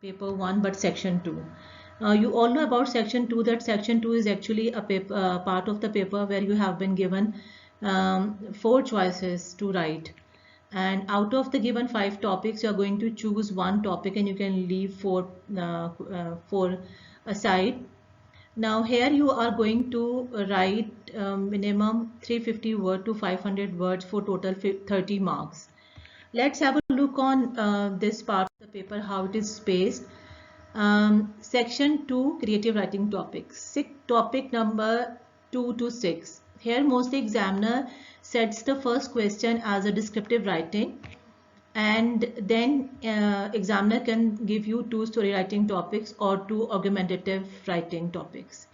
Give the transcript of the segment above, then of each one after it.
Paper 1 but section 2. You all know about section 2, that section 2 is actually a paper, part of the paper where you have been given 4 choices to write, and out of the given 5 topics you are going to choose one topic and you can leave four aside. Now here you are going to write minimum 350 word to 500 words for total 30 marks. Let's have a look on this part of the paper, how it is spaced. Section 2, creative writing topics. Topic number 2 to 6. Here mostly examiner sets the first question as a descriptive writing, and then examiner can give you 2 story writing topics or 2 argumentative writing topics.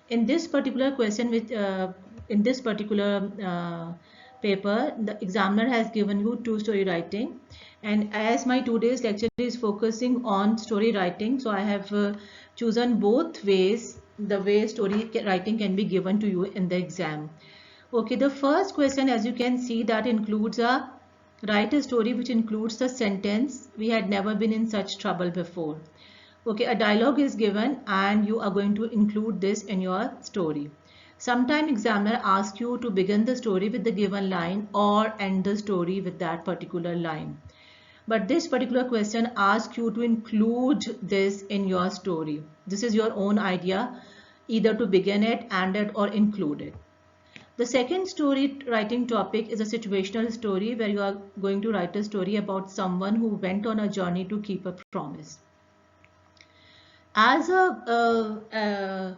In this particular question, in this particular paper, the examiner has given you 2 story writing, and as my today's lecture is focusing on story writing, so I have chosen both ways, the way story writing can be given to you in the exam. Okay, the first question, as you can see, that includes a write a story which includes the sentence, "We had never been in such trouble before." Okay, a dialogue is given and you are going to include this in your story. Sometime examiner asks you to begin the story with the given line or end the story with that particular line. But this particular question asks you to include this in your story. This is your own idea, either to begin it, end it, or include it. The second story writing topic is a situational story where you are going to write a story about someone who went on a journey to keep a promise. As a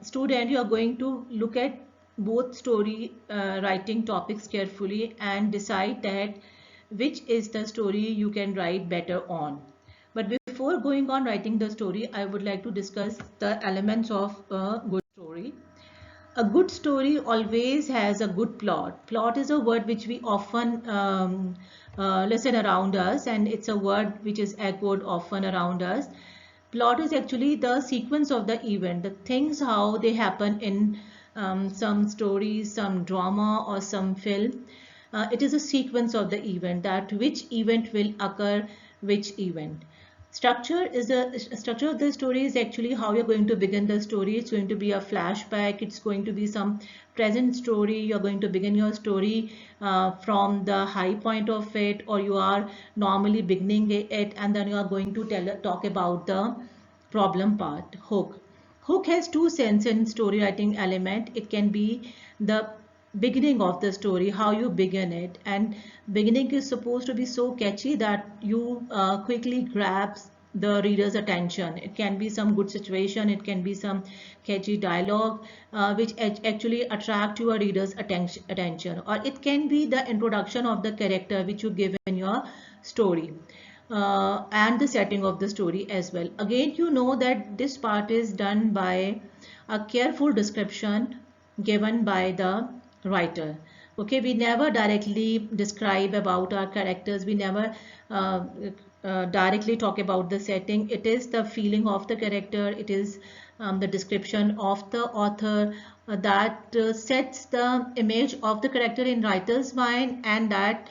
student, you are going to look at both story writing topics carefully and decide that which is the story you can write better on. But before going on writing the story, I would like to discuss the elements of a good story. A good story always has a good plot. Plot is a word which we often listen around us, and it's a word which is echoed often around us. Plot is actually the sequence of the event, the things how they happen in some stories, some drama or some film. It is a sequence of the event, that which event will occur, which event. Structure of the story is actually how you're going to begin the story. It's going to be a flashback. It's going to be some present story. You're going to begin your story from the high point of it, or you are normally beginning it, and then you are going to talk about the problem part. Hook has 2 sense in story writing element. It can be the beginning of the story, how you begin it, and beginning is supposed to be so catchy that you quickly grabs the reader's attention. It can be some good situation, it can be some catchy dialogue which actually attract your reader's attention, or it can be the introduction of the character which you give in your story. And the setting of the story as well. Again, you know that this part is done by a careful description given by the writer. Okay, we never directly describe about our characters. We never directly talk about the setting. It is the feeling of the character. It is the description of the author that sets the image of the character in writer's mind, and that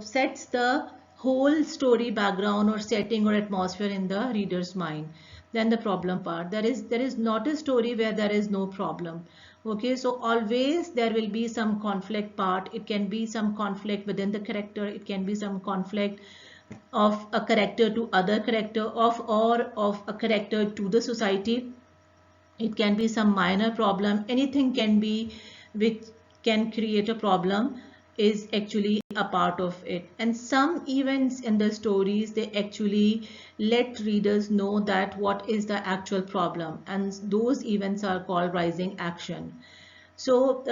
sets the whole story background or setting or atmosphere in the reader's mind. Then the problem part. There is not a story where there is no problem. Okay, so always there will be some conflict part. It can be some conflict within the character. It can be some conflict of a character to other character, or of a character to the society. It can be some minor problem. Anything can be which can create a problem is actually a part of it. And some events in the stories, they actually let readers know that what is the actual problem, and those events are called rising action. So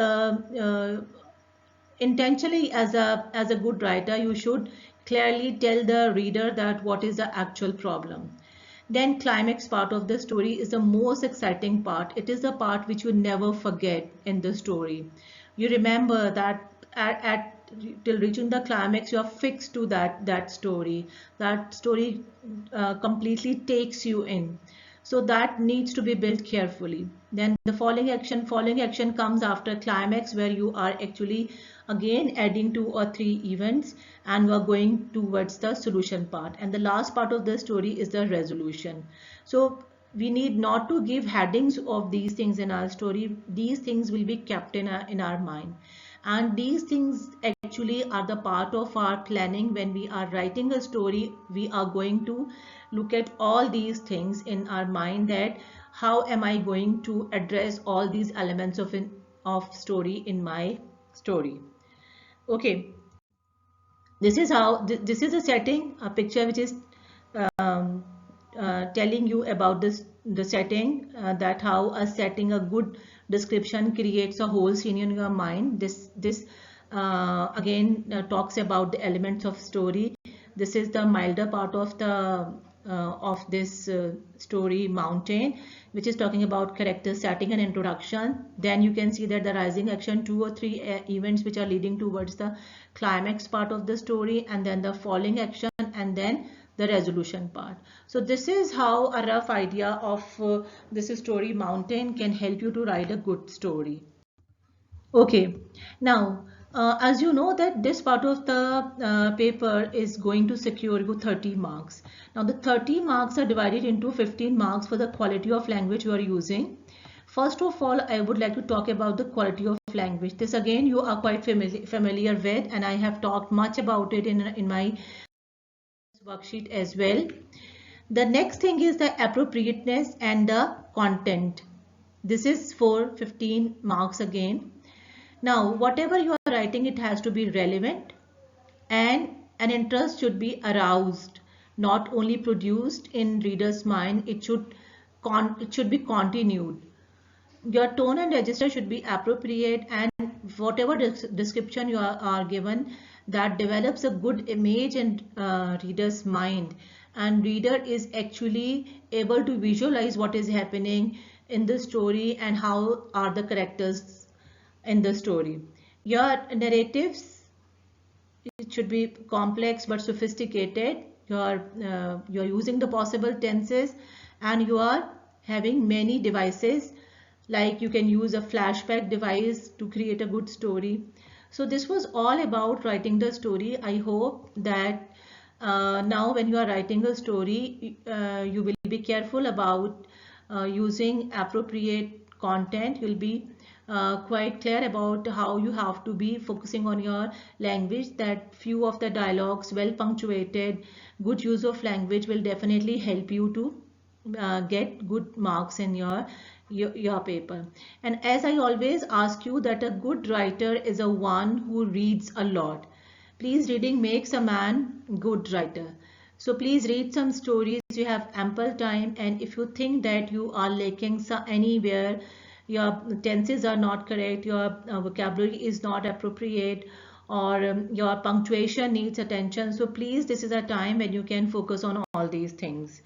intentionally, as a good writer, you should clearly tell the reader that what is the actual problem. Then climax part of the story is the most exciting part. It is the part which you never forget in the story. You remember that at till reaching the climax, you are fixed to that story. That story completely takes you in. So that needs to be built carefully. Then the following action comes after climax, where you are actually again adding 2 or 3 events, and we're going towards the solution part. And the last part of the story is the resolution. So we need not to give headings of these things in our story. These things will be kept in our mind. And these things actually are the part of our planning. When we are writing a story, we are going to look at all these things in our mind, that how am I going to address all these elements of story in my story. Okay, this is how this is a setting, a picture which is um, telling you about the setting, that how a setting, a good description creates a whole scene in your mind. This again talks about the elements of story. This is the milder part of this story, Mountain, which is talking about character setting and introduction. Then you can see that the rising action, 2 or 3 events which are leading towards the climax part of the story, and then the falling action, and then the resolution part. So this is how a rough idea of this story, Mountain, can help you to write a good story. Okay, now as you know that this part of the paper is going to secure you 30 marks. Now the 30 marks are divided into 15 marks for the quality of language you are using. First of all, I would like to talk about the quality of language. This again you are quite familiar with, and I have talked much about it in my worksheet as well. The next thing is the appropriateness and the content. This is for 15 marks again. Now, whatever you are writing, it has to be relevant, and an interest should be aroused, not only produced in reader's mind, it should be continued. Your tone and register should be appropriate, and whatever description you are given, that develops a good image in reader's mind, and reader is actually able to visualize what is happening in the story and how are the characters in the story. Your narratives, it should be complex but sophisticated. You're using the possible tenses, and you are having many devices, like you can use a flashback device to create a good story. So this was all about writing the story. I hope that now when you are writing a story, you will be careful about using appropriate content. You'll be quite clear about how you have to be focusing on your language, that few of the dialogues well punctuated, good use of language will definitely help you to get good marks in your paper. And as I always ask you, that a good writer is a one who reads a lot. Please, reading makes a man good writer. So please read some stories. You have ample time, and if you think that you are lacking anywhere, your tenses are not correct, your vocabulary is not appropriate, or your punctuation needs attention, so please, this is a time when you can focus on all these things.